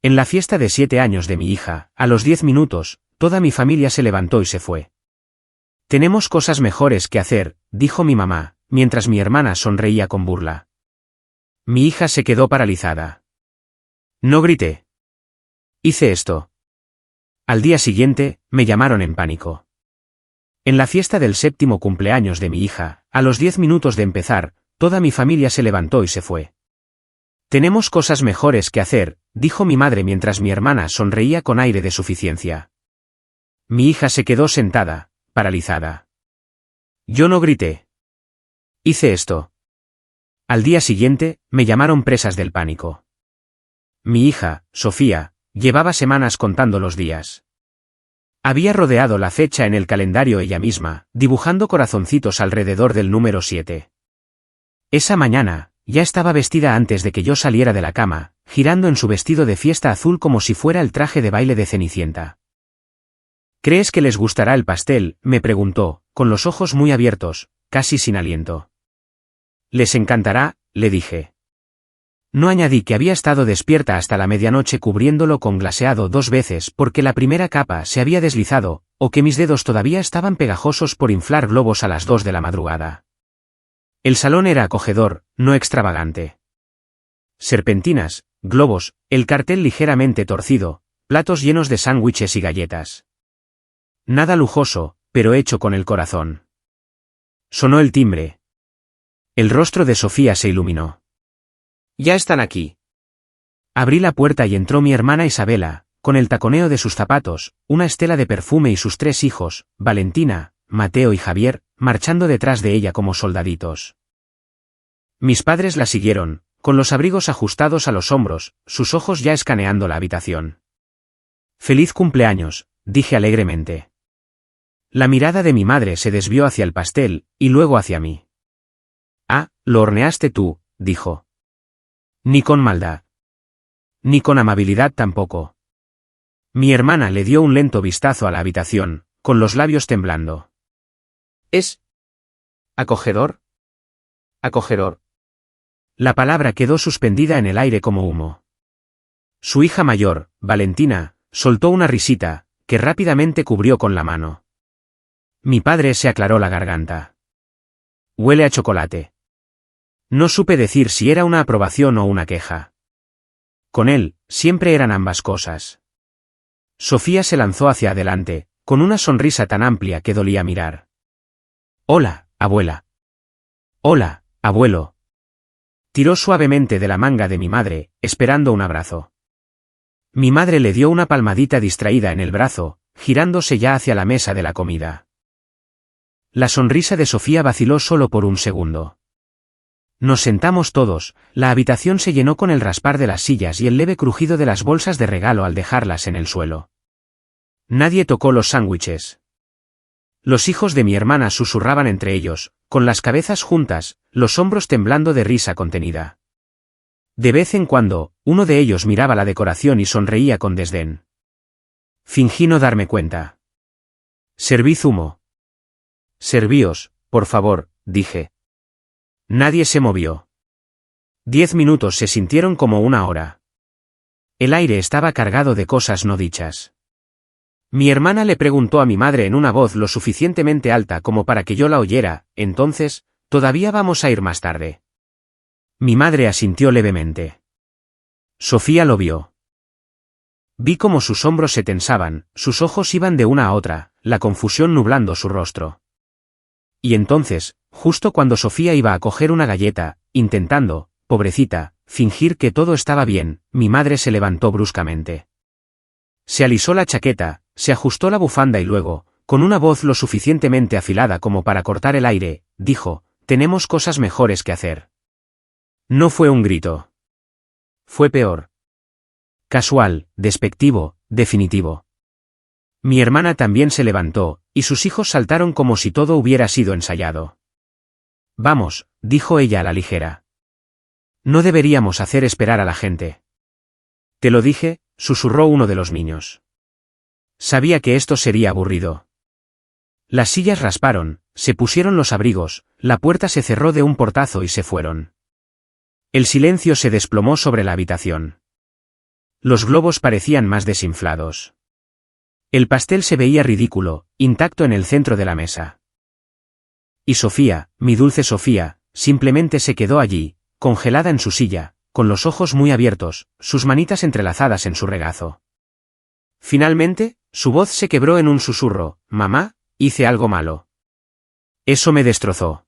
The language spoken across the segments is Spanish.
En la fiesta de 7 años de mi hija, a los 10 minutos, toda mi familia se levantó y se fue. Tenemos cosas mejores que hacer, dijo mi mamá, mientras mi hermana sonreía con burla. Mi hija se quedó paralizada. No grité. Hice esto. Al día siguiente, me llamaron en pánico. En la fiesta del 7º cumpleaños de mi hija, a los 10 minutos de empezar, toda mi familia se levantó y se fue. Tenemos cosas mejores que hacer, dijo mi madre mientras mi hermana sonreía con aire de suficiencia. Mi hija se quedó sentada, paralizada. Yo no grité. Hice esto. Al día siguiente, me llamaron presas del pánico. Mi hija, Sofía, llevaba semanas contando los días. Había rodeado la fecha en el calendario ella misma, dibujando corazoncitos alrededor del número 7. Esa mañana, ya estaba vestida antes de que yo saliera de la cama, girando en su vestido de fiesta azul como si fuera el traje de baile de Cenicienta. ¿Crees que les gustará el pastel?, me preguntó, con los ojos muy abiertos, casi sin aliento. Les encantará, le dije. No añadí que había estado despierta hasta la medianoche cubriéndolo con glaseado 2 veces porque la primera capa se había deslizado, o que mis dedos todavía estaban pegajosos por inflar globos a las 2 de la madrugada. El salón era acogedor, no extravagante. Serpentinas, globos, el cartel ligeramente torcido, platos llenos de sándwiches y galletas. Nada lujoso, pero hecho con el corazón. Sonó el timbre. El rostro de Sofía se iluminó. Ya están aquí. Abrí la puerta y entró mi hermana Isabela, con el taconeo de sus zapatos, una estela de perfume y sus 3 hijos, Valentina, Mateo y Javier, marchando detrás de ella como soldaditos. Mis padres la siguieron, con los abrigos ajustados a los hombros, sus ojos ya escaneando la habitación. «Feliz cumpleaños», dije alegremente. La mirada de mi madre se desvió hacia el pastel, y luego hacia mí. «Ah, lo horneaste tú», dijo. Ni con maldad. Ni con amabilidad tampoco. Mi hermana le dio un lento vistazo a la habitación, con los labios temblando. ¿Es acogedor? Acogedor. La palabra quedó suspendida en el aire como humo. Su hija mayor, Valentina, soltó una risita, que rápidamente cubrió con la mano. Mi padre se aclaró la garganta. Huele a chocolate. No supe decir si era una aprobación o una queja. Con él, siempre eran ambas cosas. Sofía se lanzó hacia adelante, con una sonrisa tan amplia que dolía mirar. «Hola, abuela». «Hola, abuelo». Tiró suavemente de la manga de mi madre, esperando un abrazo. Mi madre le dio una palmadita distraída en el brazo, girándose ya hacia la mesa de la comida. La sonrisa de Sofía vaciló solo por un segundo. Nos sentamos todos, la habitación se llenó con el raspar de las sillas y el leve crujido de las bolsas de regalo al dejarlas en el suelo. Nadie tocó los sándwiches. Los hijos de mi hermana susurraban entre ellos, con las cabezas juntas, los hombros temblando de risa contenida. De vez en cuando, uno de ellos miraba la decoración y sonreía con desdén. Fingí no darme cuenta. Serví zumo. «Servíos, por favor», dije. Nadie se movió. 10 minutos se sintieron como una hora. El aire estaba cargado de cosas no dichas. Mi hermana le preguntó a mi madre en una voz lo suficientemente alta como para que yo la oyera, entonces, «¿Todavía vamos a ir más tarde?» Mi madre asintió levemente. Sofía lo vio. Vi cómo sus hombros se tensaban, sus ojos iban de una a otra, la confusión nublando su rostro. Y entonces, justo cuando Sofía iba a coger una galleta, intentando, pobrecita, fingir que todo estaba bien, mi madre se levantó bruscamente. Se alisó la chaqueta, se ajustó la bufanda y luego, con una voz lo suficientemente afilada como para cortar el aire, dijo: «Tenemos cosas mejores que hacer». No fue un grito. Fue peor. Casual, despectivo, definitivo. Mi hermana también se levantó, y sus hijos saltaron como si todo hubiera sido ensayado. «Vamos», dijo ella a la ligera. «No deberíamos hacer esperar a la gente». «Te lo dije», susurró uno de los niños. Sabía que esto sería aburrido. Las sillas rasparon, se pusieron los abrigos, la puerta se cerró de un portazo y se fueron. El silencio se desplomó sobre la habitación. Los globos parecían más desinflados. El pastel se veía ridículo, intacto en el centro de la mesa. Y Sofía, mi dulce Sofía, simplemente se quedó allí, congelada en su silla, con los ojos muy abiertos, sus manitas entrelazadas en su regazo. Finalmente, su voz se quebró en un susurro: «Mamá, hice algo malo». Eso me destrozó.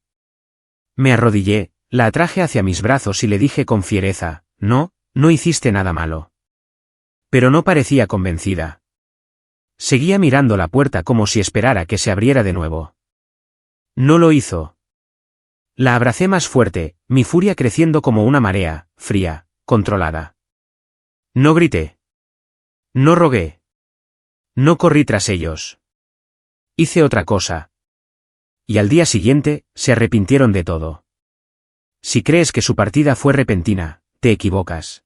Me arrodillé, la atraje hacia mis brazos y le dije con fiereza: «No, no hiciste nada malo». Pero no parecía convencida. Seguía mirando la puerta como si esperara que se abriera de nuevo. No lo hizo. La abracé más fuerte, mi furia creciendo como una marea, fría, controlada. No grité. No rogué. No corrí tras ellos. Hice otra cosa. Y al día siguiente, se arrepintieron de todo. Si crees que su partida fue repentina, te equivocas.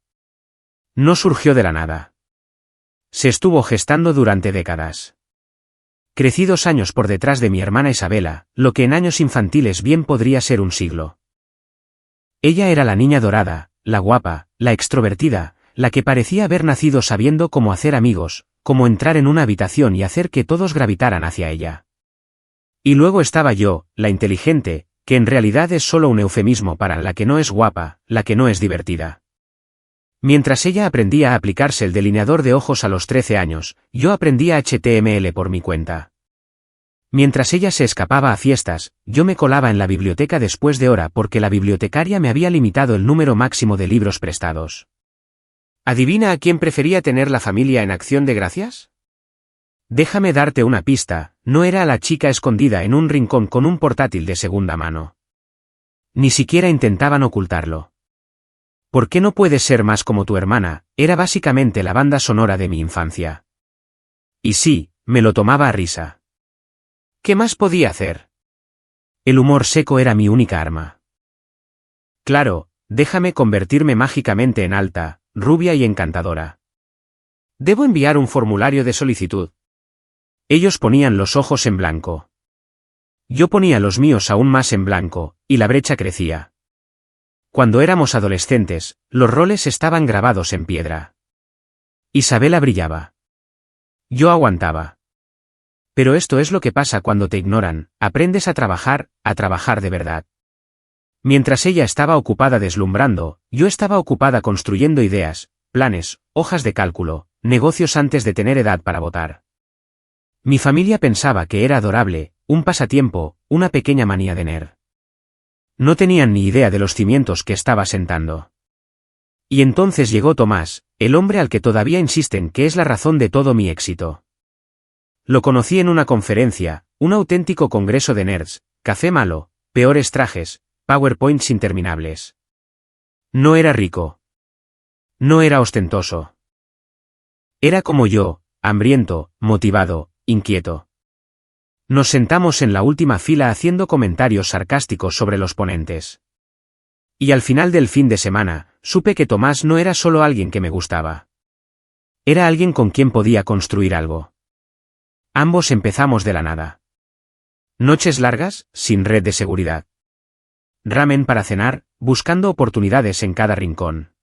No surgió de la nada. Se estuvo gestando durante décadas. Crecí 2 años por detrás de mi hermana Isabela, lo que en años infantiles bien podría ser un siglo. Ella era la niña dorada, la guapa, la extrovertida, la que parecía haber nacido sabiendo cómo hacer amigos, cómo entrar en una habitación y hacer que todos gravitaran hacia ella. Y luego estaba yo, la inteligente, que en realidad es solo un eufemismo para la que no es guapa, la que no es divertida. Mientras ella aprendía a aplicarse el delineador de ojos a los 13 años, yo aprendía HTML por mi cuenta. Mientras ella se escapaba a fiestas, yo me colaba en la biblioteca después de hora porque la bibliotecaria me había limitado el número máximo de libros prestados. ¿Adivina a quién prefería tener la familia en Acción de Gracias? Déjame darte una pista, no era a la chica escondida en un rincón con un portátil de segunda mano. Ni siquiera intentaban ocultarlo. ¿Por qué no puedes ser más como tu hermana? Era básicamente la banda sonora de mi infancia. Y sí, me lo tomaba a risa. ¿Qué más podía hacer? El humor seco era mi única arma. Claro, déjame convertirme mágicamente en alta, rubia y encantadora. Debo enviar un formulario de solicitud. Ellos ponían los ojos en blanco. Yo ponía los míos aún más en blanco, y la brecha crecía. Cuando éramos adolescentes, los roles estaban grabados en piedra. Isabela brillaba. Yo aguantaba. Pero esto es lo que pasa cuando te ignoran, aprendes a trabajar de verdad. Mientras ella estaba ocupada deslumbrando, yo estaba ocupada construyendo ideas, planes, hojas de cálculo, negocios antes de tener edad para votar. Mi familia pensaba que era adorable, un pasatiempo, una pequeña manía de nerd. No tenían ni idea de los cimientos que estaba sentando. Y entonces llegó Tomás, el hombre al que todavía insisten que es la razón de todo mi éxito. Lo conocí en una conferencia, un auténtico congreso de nerds, café malo, peores trajes, PowerPoints interminables. No era rico. No era ostentoso. Era como yo, hambriento, motivado, inquieto. Nos sentamos en la última fila haciendo comentarios sarcásticos sobre los ponentes. Y al final del fin de semana, supe que Tomás no era solo alguien que me gustaba. Era alguien con quien podía construir algo. Ambos empezamos de la nada. Noches largas, sin red de seguridad. Ramen para cenar, buscando oportunidades en cada rincón.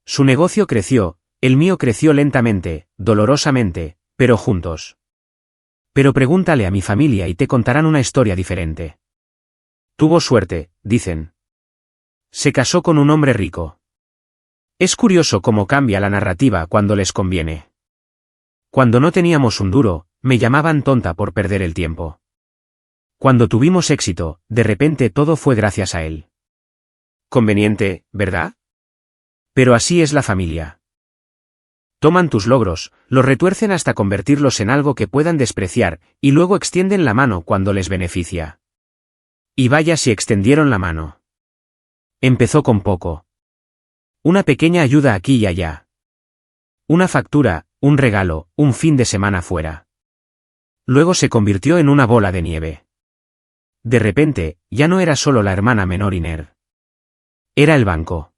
Su negocio creció, el mío creció lentamente, dolorosamente, pero juntos. Pero pregúntale a mi familia y te contarán una historia diferente. Tuvo suerte, dicen. Se casó con un hombre rico. Es curioso cómo cambia la narrativa cuando les conviene. Cuando no teníamos un duro, me llamaban tonta por perder el tiempo. Cuando tuvimos éxito, de repente todo fue gracias a él. Conveniente, ¿verdad? Pero así es la familia. Toman tus logros, los retuercen hasta convertirlos en algo que puedan despreciar, y luego extienden la mano cuando les beneficia. Y vaya si extendieron la mano. Empezó con poco. Una pequeña ayuda aquí y allá. Una factura, un regalo, un fin de semana fuera. Luego se convirtió en una bola de nieve. De repente, ya no era solo la hermana menor y nerd. Era el banco.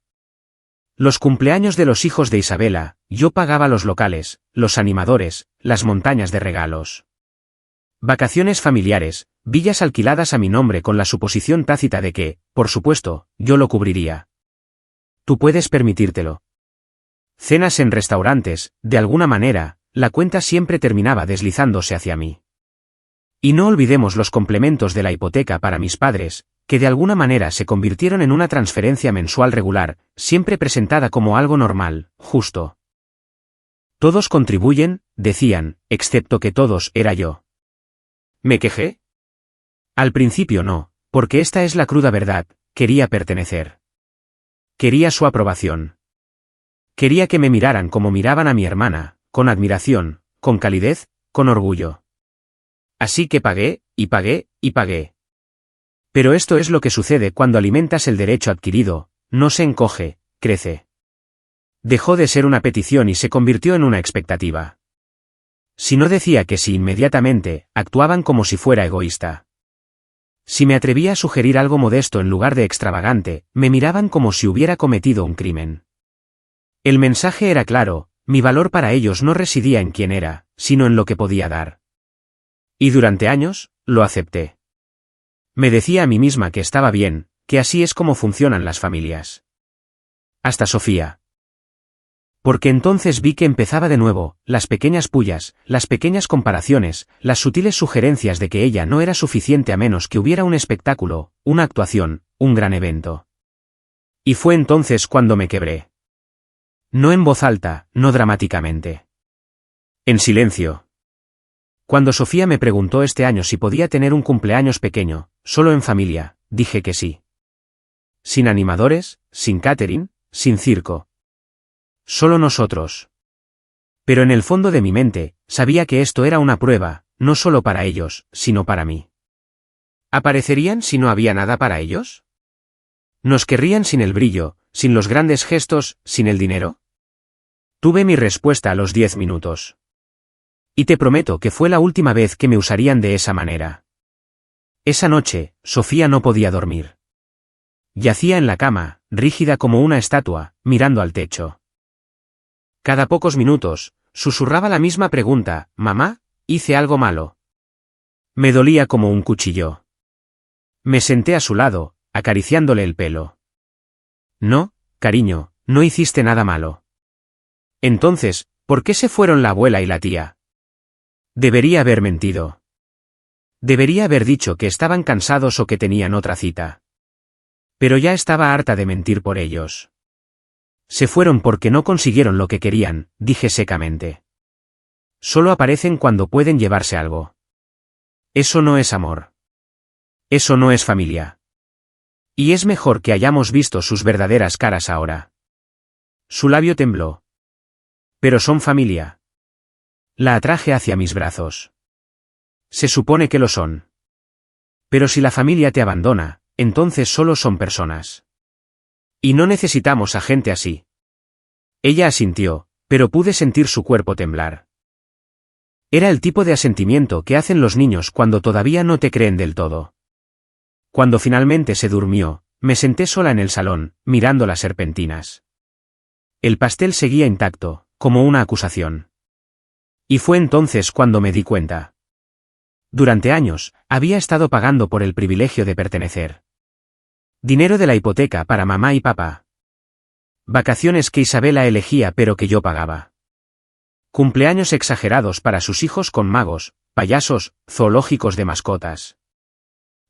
Los cumpleaños de los hijos de Isabela, yo pagaba los locales, los animadores, las montañas de regalos. Vacaciones familiares, villas alquiladas a mi nombre con la suposición tácita de que, por supuesto, yo lo cubriría. Tú puedes permitírtelo. cenas en restaurantes, de alguna manera, la cuenta siempre terminaba deslizándose hacia mí. Y no olvidemos los complementos de la hipoteca para mis padres, que de alguna manera se convirtieron en una transferencia mensual regular, siempre presentada como algo normal, justo. Todos contribuyen, decían, excepto que todos era yo. ¿Me quejé? Al principio no, porque esta es la cruda verdad, quería pertenecer. Quería su aprobación. Quería que me miraran como miraban a mi hermana, con admiración, con calidez, con orgullo. Así que pagué, y pagué, y pagué. Pero esto es lo que sucede cuando alimentas el derecho adquirido, no se encoge, crece. Dejó de ser una petición y se convirtió en una expectativa. Si no decía que sí inmediatamente, actuaban como si fuera egoísta. Si me atrevía a sugerir algo modesto en lugar de extravagante, me miraban como si hubiera cometido un crimen. El mensaje era claro, mi valor para ellos no residía en quién era, sino en lo que podía dar. Y durante años, lo acepté. Me decía a mí misma que estaba bien, que así es como funcionan las familias. Hasta Sofía. Porque entonces vi que empezaba de nuevo, las pequeñas pullas, las pequeñas comparaciones, las sutiles sugerencias de que ella no era suficiente a menos que hubiera un espectáculo, una actuación, un gran evento. Y fue entonces cuando me quebré. No en voz alta, no dramáticamente. En silencio. Cuando Sofía me preguntó este año si podía tener un cumpleaños pequeño, solo en familia, dije que sí. Sin animadores, sin catering, sin circo. Solo nosotros. Pero en el fondo de mi mente, sabía que esto era una prueba, no solo para ellos, sino para mí. ¿Aparecerían si no había nada para ellos? ¿Nos querrían sin el brillo, sin los grandes gestos, sin el dinero? Tuve mi respuesta a los 10 minutos. Y te prometo que fue la última vez que me usarían de esa manera. Esa noche, Sofía no podía dormir. Yacía en la cama, rígida como una estatua, mirando al techo. Cada pocos minutos, susurraba la misma pregunta: «Mamá, ¿hice algo malo?». Me dolía como un cuchillo. Me senté a su lado, acariciándole el pelo. «No, cariño, no hiciste nada malo». Entonces, ¿por qué se fueron la abuela y la tía? Debería haber mentido. Debería haber dicho que estaban cansados o que tenían otra cita. Pero ya estaba harta de mentir por ellos. Se fueron porque no consiguieron lo que querían, dije secamente. Solo aparecen cuando pueden llevarse algo. Eso no es amor. Eso no es familia. Y es mejor que hayamos visto sus verdaderas caras ahora. Su labio tembló. Pero son familia. La atraje hacia mis brazos. Se supone que lo son. Pero si la familia te abandona, entonces solo son personas. Y no necesitamos a gente así. Ella asintió, pero pude sentir su cuerpo temblar. Era el tipo de asentimiento que hacen los niños cuando todavía no te creen del todo. Cuando finalmente se durmió, me senté sola en el salón, mirando las serpentinas. El pastel seguía intacto, como una acusación. Y fue entonces cuando me di cuenta. Durante años, había estado pagando por el privilegio de pertenecer. Dinero de la hipoteca para mamá y papá. Vacaciones que Isabela elegía pero que yo pagaba. Cumpleaños exagerados para sus hijos con magos, payasos, zoológicos de mascotas.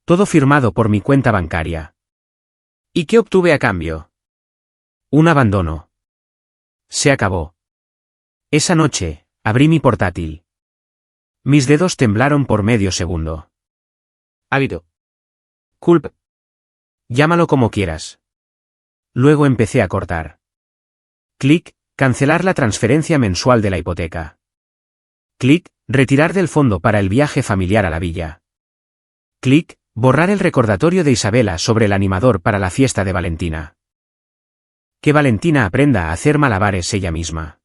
Todo firmado por mi cuenta bancaria. ¿Y qué obtuve a cambio? Un abandono. Se acabó. Esa noche, abrí mi portátil. Mis dedos temblaron por medio segundo. Ávido. Culp. Llámalo como quieras. Luego empecé a cortar. Clic, cancelar la transferencia mensual de la hipoteca. Clic, retirar del fondo para el viaje familiar a la villa. Clic, borrar el recordatorio de Isabela sobre el animador para la fiesta de Valentina. Que Valentina aprenda a hacer malabares ella misma.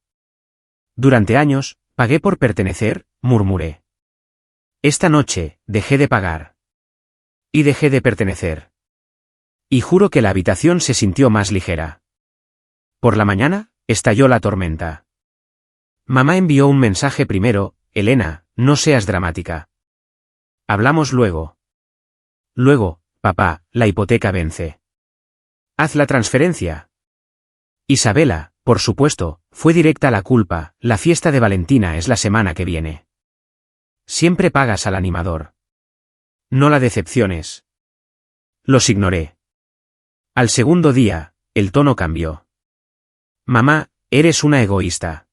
Durante años, pagué por pertenecer, murmuré. Esta noche, dejé de pagar. Y dejé de pertenecer. Y juro que la habitación se sintió más ligera. Por la mañana, estalló la tormenta. Mamá envió un mensaje primero: «Elena, no seas dramática. Hablamos luego». Luego: «Papá, la hipoteca vence. Haz la transferencia». «Isabela, Por supuesto, fue directa la culpa, la fiesta de Valentina es la semana que viene. Siempre pagas al animador. No la decepciones. Los ignoré. Al segundo día, el tono cambió. Mamá, eres una egoísta.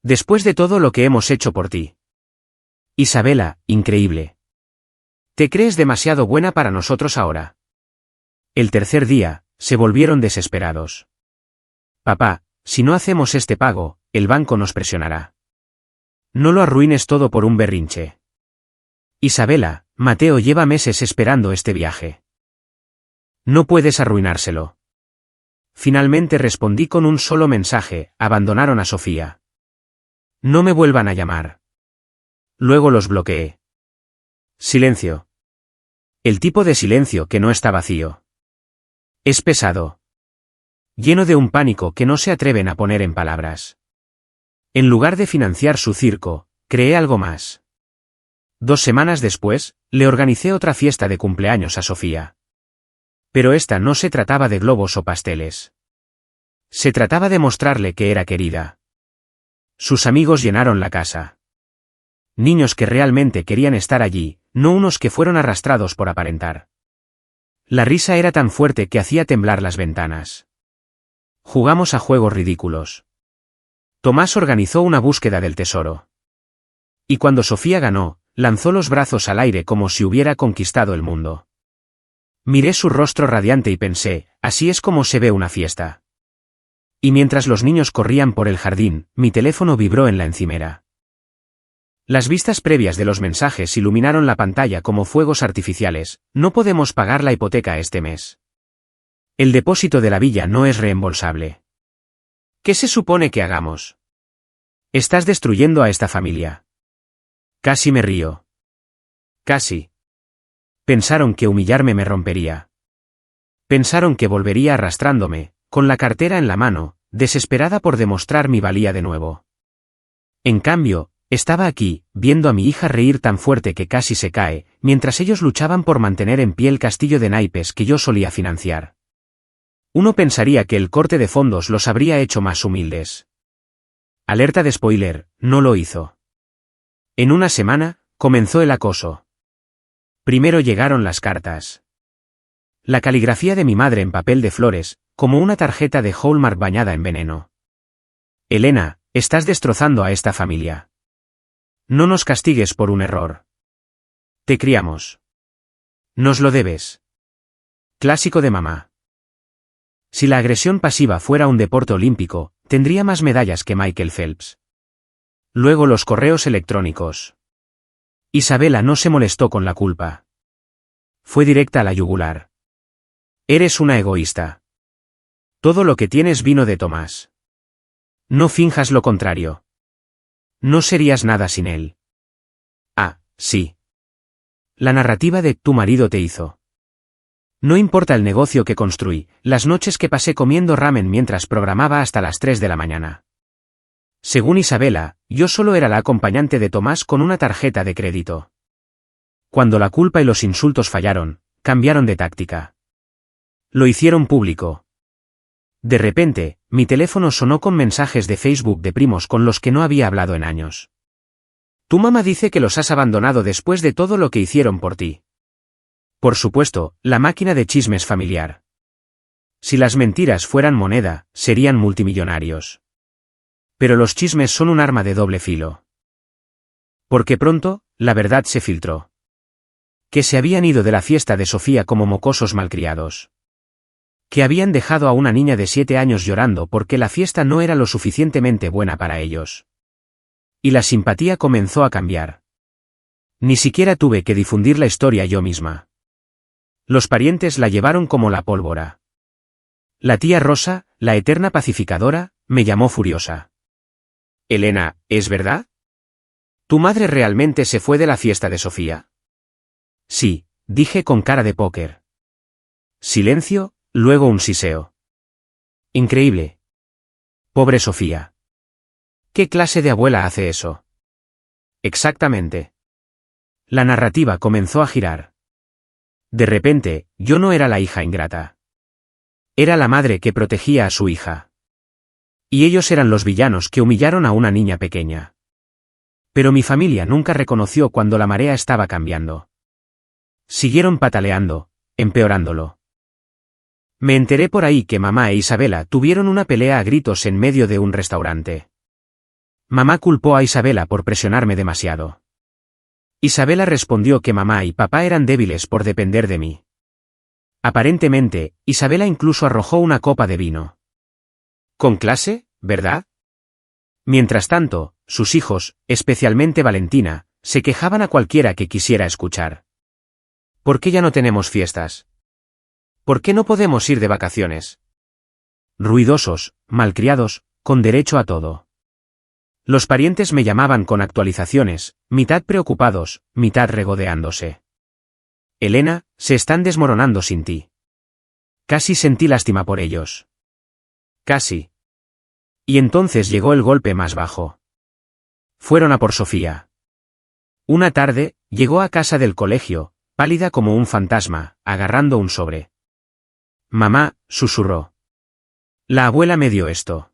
Después de todo lo que hemos hecho por ti. Isabela, increíble. Te crees demasiado buena para nosotros ahora. El tercer día, se volvieron desesperados. Papá, si no hacemos este pago, el banco nos presionará. No lo arruines todo por un berrinche. Isabela, Mateo lleva meses esperando este viaje. No puedes arruinárselo. Finalmente respondí con un solo mensaje, abandonaron a Sofía. No me vuelvan a llamar. Luego los bloqueé. Silencio. El tipo de silencio que no está vacío. Es pesado. Lleno de un pánico que no se atreven a poner en palabras. En lugar de financiar su circo, creé algo más. 2 semanas después, le organicé otra fiesta de cumpleaños a Sofía. Pero esta no se trataba de globos o pasteles. Se trataba de mostrarle que era querida. Sus amigos llenaron la casa. Niños que realmente querían estar allí, no unos que fueron arrastrados por aparentar. La risa era tan fuerte que hacía temblar las ventanas. Jugamos a juegos ridículos. Tomás organizó una búsqueda del tesoro. Y cuando Sofía ganó, lanzó los brazos al aire como si hubiera conquistado el mundo. Miré su rostro radiante y pensé, así es como se ve una fiesta. Y mientras los niños corrían por el jardín, mi teléfono vibró en la encimera. Las vistas previas de los mensajes iluminaron la pantalla como fuegos artificiales. No podemos pagar la hipoteca este mes. El depósito de la villa no es reembolsable. ¿Qué se supone que hagamos? Estás destruyendo a esta familia. Casi me río. Casi. Pensaron que humillarme me rompería. Pensaron que volvería arrastrándome, con la cartera en la mano, desesperada por demostrar mi valía de nuevo. En cambio, estaba aquí, viendo a mi hija reír tan fuerte que casi se cae, mientras ellos luchaban por mantener en pie el castillo de naipes que yo solía financiar. Uno pensaría que el corte de fondos los habría hecho más humildes. Alerta de spoiler, no lo hizo. En una semana, comenzó el acoso. Primero llegaron las cartas. La caligrafía de mi madre en papel de flores, como una tarjeta de Hallmark bañada en veneno. Elena, estás destrozando a esta familia. No nos castigues por un error. Te criamos. Nos lo debes. Clásico de mamá. Si la agresión pasiva fuera un deporte olímpico, tendría más medallas que Michael Phelps. Luego los correos electrónicos. Isabela no se molestó con la culpa. Fue directa a la yugular. Eres una egoísta. Todo lo que tienes vino de Tomás. No finjas lo contrario. No serías nada sin él. Ah, sí. La narrativa de tu marido te hizo. No importa el negocio que construí, las noches que pasé comiendo ramen mientras programaba hasta las 3 de la mañana. Según Isabela, yo solo era la acompañante de Tomás con una tarjeta de crédito. Cuando la culpa y los insultos fallaron, cambiaron de táctica. Lo hicieron público. De repente, mi teléfono sonó con mensajes de Facebook de primos con los que no había hablado en años. Tu mamá dice que los has abandonado después de todo lo que hicieron por ti. Por supuesto, la máquina de chismes familiar. Si las mentiras fueran moneda, serían multimillonarios. Pero los chismes son un arma de doble filo. Porque pronto, la verdad se filtró. Que se habían ido de la fiesta de Sofía como mocosos malcriados. Que habían dejado a una niña de 7 años llorando porque la fiesta no era lo suficientemente buena para ellos. Y la simpatía comenzó a cambiar. Ni siquiera tuve que difundir la historia yo misma. Los parientes la llevaron como la pólvora. La tía Rosa, la eterna pacificadora, me llamó furiosa. Elena, ¿es verdad? ¿Tu madre realmente se fue de la fiesta de Sofía? Sí, dije con cara de póker. Silencio, luego un siseo. Increíble. Pobre Sofía. ¿Qué clase de abuela hace eso? Exactamente. La narrativa comenzó a girar. De repente, yo no era la hija ingrata. Era la madre que protegía a su hija. Y ellos eran los villanos que humillaron a una niña pequeña. Pero mi familia nunca reconoció cuando la marea estaba cambiando. Siguieron pataleando, empeorándolo. Me enteré por ahí que mamá e Isabela tuvieron una pelea a gritos en medio de un restaurante. Mamá culpó a Isabela por presionarme demasiado. Isabela respondió que mamá y papá eran débiles por depender de mí. Aparentemente, Isabela incluso arrojó una copa de vino. Con clase, ¿verdad? Mientras tanto, sus hijos, especialmente Valentina, se quejaban a cualquiera que quisiera escuchar. ¿Por qué ya no tenemos fiestas? ¿Por qué no podemos ir de vacaciones? Ruidosos, malcriados, con derecho a todo. Los parientes me llamaban con actualizaciones, mitad preocupados, mitad regodeándose. Elena, se están desmoronando sin ti. Casi sentí lástima por ellos. Casi. Y entonces llegó el golpe más bajo. Fueron a por Sofía. Una tarde, llegó a casa del colegio, pálida como un fantasma, agarrando un sobre. Mamá, susurró. La abuela me dio esto.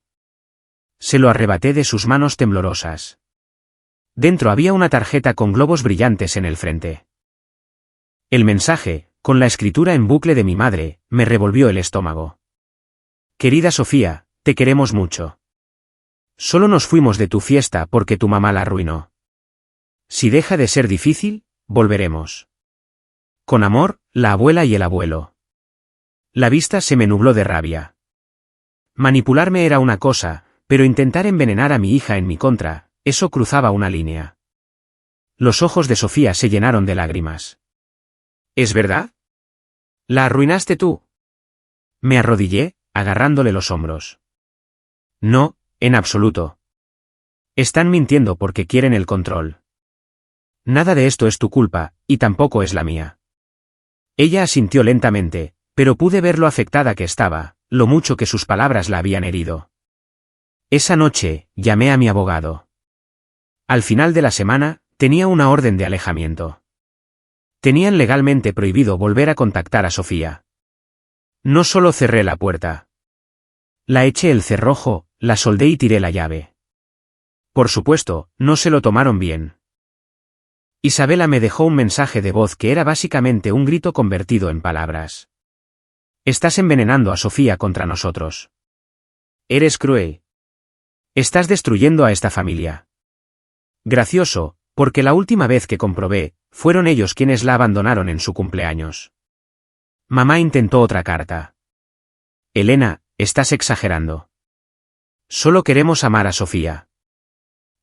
Se lo arrebaté de sus manos temblorosas. Dentro había una tarjeta con globos brillantes en el frente. El mensaje, con la escritura en bucle de mi madre, me revolvió el estómago. Querida Sofía, te queremos mucho. Solo nos fuimos de tu fiesta porque tu mamá la arruinó. Si deja de ser difícil, volveremos. Con amor, la abuela y el abuelo. La vista se me nubló de rabia. Manipularme era una cosa, pero intentar envenenar a mi hija en mi contra, eso cruzaba una línea. Los ojos de Sofía se llenaron de lágrimas. ¿Es verdad? ¿La arruinaste tú? Me arrodillé, agarrándole los hombros. No, en absoluto. Están mintiendo porque quieren el control. Nada de esto es tu culpa, y tampoco es la mía. Ella asintió lentamente, pero pude ver lo afectada que estaba, lo mucho que sus palabras la habían herido. Esa noche, llamé a mi abogado. Al final de la semana, tenía una orden de alejamiento. Tenían legalmente prohibido volver a contactar a Sofía. No solo cerré la puerta. La eché el cerrojo, la soldé y tiré la llave. Por supuesto, no se lo tomaron bien. Isabela me dejó un mensaje de voz que era básicamente un grito convertido en palabras. Estás envenenando a Sofía contra nosotros. Eres cruel. Estás destruyendo a esta familia. Gracioso, porque la última vez que comprobé, fueron ellos quienes la abandonaron en su cumpleaños. Mamá intentó otra carta. Elena, estás exagerando. Solo queremos amar a Sofía.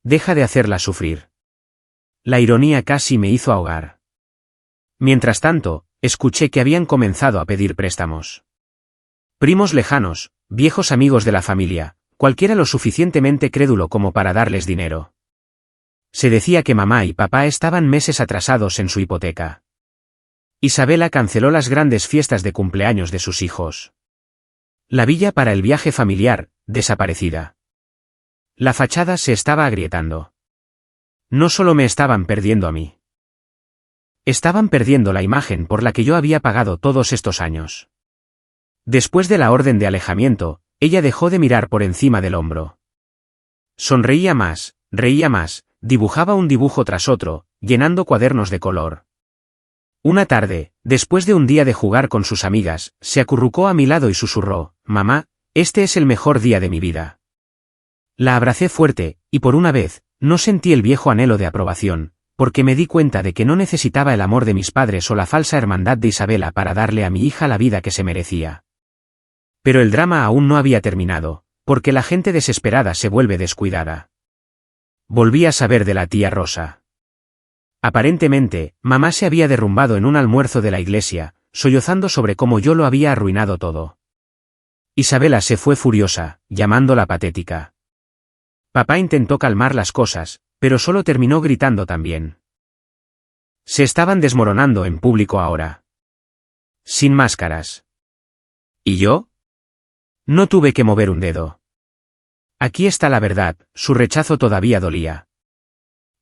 Deja de hacerla sufrir. La ironía casi me hizo ahogar. Mientras tanto, escuché que habían comenzado a pedir préstamos. Primos lejanos, viejos amigos de la familia, cualquiera lo suficientemente crédulo como para darles dinero. Se decía que mamá y papá estaban meses atrasados en su hipoteca. Isabela canceló las grandes fiestas de cumpleaños de sus hijos. La villa para el viaje familiar, desaparecida. La fachada se estaba agrietando. No solo me estaban perdiendo a mí. Estaban perdiendo la imagen por la que yo había pagado todos estos años. Después de la orden de alejamiento, ella dejó de mirar por encima del hombro. Sonreía más, reía más, dibujaba un dibujo tras otro, llenando cuadernos de color. Una tarde, después de un día de jugar con sus amigas, se acurrucó a mi lado y susurró, «Mamá, este es el mejor día de mi vida». La abracé fuerte, y por una vez, no sentí el viejo anhelo de aprobación, porque me di cuenta de que no necesitaba el amor de mis padres o la falsa hermandad de Isabela para darle a mi hija la vida que se merecía. Pero el drama aún no había terminado, porque la gente desesperada se vuelve descuidada. Volví a saber de la tía Rosa. Aparentemente, mamá se había derrumbado en un almuerzo de la iglesia, sollozando sobre cómo yo lo había arruinado todo. Isabela se fue furiosa, llamándola patética. Papá intentó calmar las cosas, pero solo terminó gritando también. Se estaban desmoronando en público ahora. Sin máscaras. ¿Y yo? No tuve que mover un dedo. Aquí está la verdad, su rechazo todavía dolía.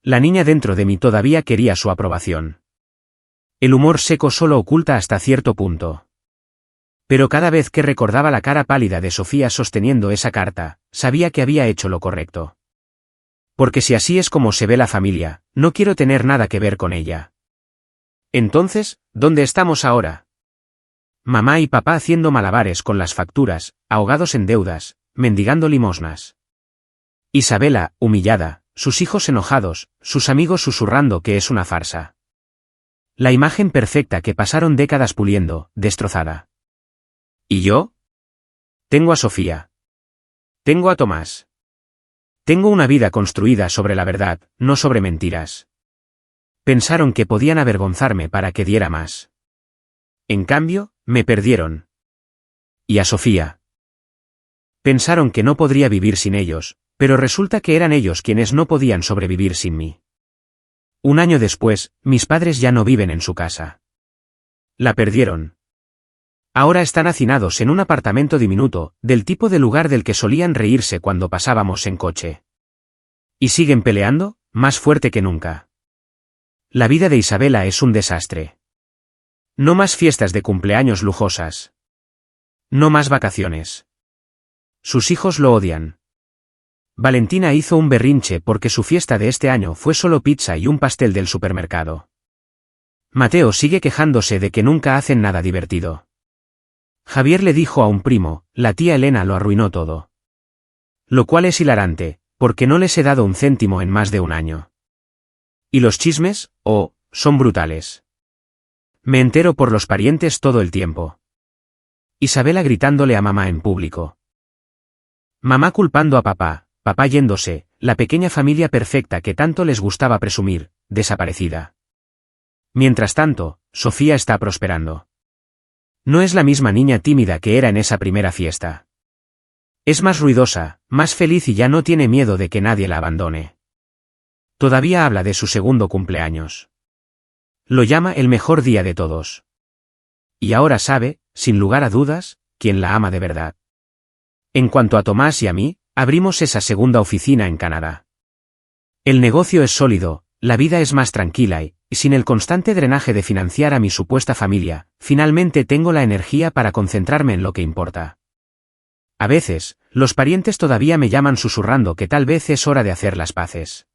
La niña dentro de mí todavía quería su aprobación. El humor seco solo oculta hasta cierto punto. Pero cada vez que recordaba la cara pálida de Sofía sosteniendo esa carta, sabía que había hecho lo correcto. Porque si así es como se ve la familia, no quiero tener nada que ver con ella. Entonces, ¿dónde estamos ahora? Mamá y papá haciendo malabares con las facturas, ahogados en deudas, mendigando limosnas. Isabela, humillada, sus hijos enojados, sus amigos susurrando que es una farsa. La imagen perfecta que pasaron décadas puliendo, destrozada. ¿Y yo? Tengo a Sofía. Tengo a Tomás. Tengo una vida construida sobre la verdad, no sobre mentiras. Pensaron que podían avergonzarme para que diera más. En cambio, me perdieron. Y a Sofía. Pensaron que no podría vivir sin ellos, pero resulta que eran ellos quienes no podían sobrevivir sin mí. Un año después, mis padres ya no viven en su casa. La perdieron. Ahora están hacinados en un apartamento diminuto, del tipo de lugar del que solían reírse cuando pasábamos en coche. Y siguen peleando, más fuerte que nunca. La vida de Isabela es un desastre. No más fiestas de cumpleaños lujosas. No más vacaciones. Sus hijos lo odian. Valentina hizo un berrinche porque su fiesta de este año fue solo pizza y un pastel del supermercado. Mateo sigue quejándose de que nunca hacen nada divertido. Javier le dijo a un primo, la tía Elena lo arruinó todo. Lo cual es hilarante, porque no les he dado un céntimo en más de un año. Y los chismes, son brutales. Me entero por los parientes todo el tiempo. Isabela gritándole a mamá en público. Mamá culpando a papá, papá yéndose, la pequeña familia perfecta que tanto les gustaba presumir, desaparecida. Mientras tanto, Sofía está prosperando. No es la misma niña tímida que era en esa primera fiesta. Es más ruidosa, más feliz y ya no tiene miedo de que nadie la abandone. Todavía habla de su segundo cumpleaños. Lo llama el mejor día de todos. Y ahora sabe, sin lugar a dudas, quién la ama de verdad. En cuanto a Tomás y a mí, abrimos esa segunda oficina en Canadá. El negocio es sólido, la vida es más tranquila y, sin el constante drenaje de financiar a mi supuesta familia, finalmente tengo la energía para concentrarme en lo que importa. A veces, los parientes todavía me llaman susurrando que tal vez es hora de hacer las paces.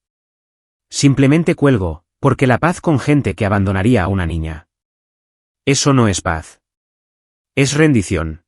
Simplemente cuelgo, porque la paz con gente que abandonaría a una niña. Eso no es paz. Es rendición.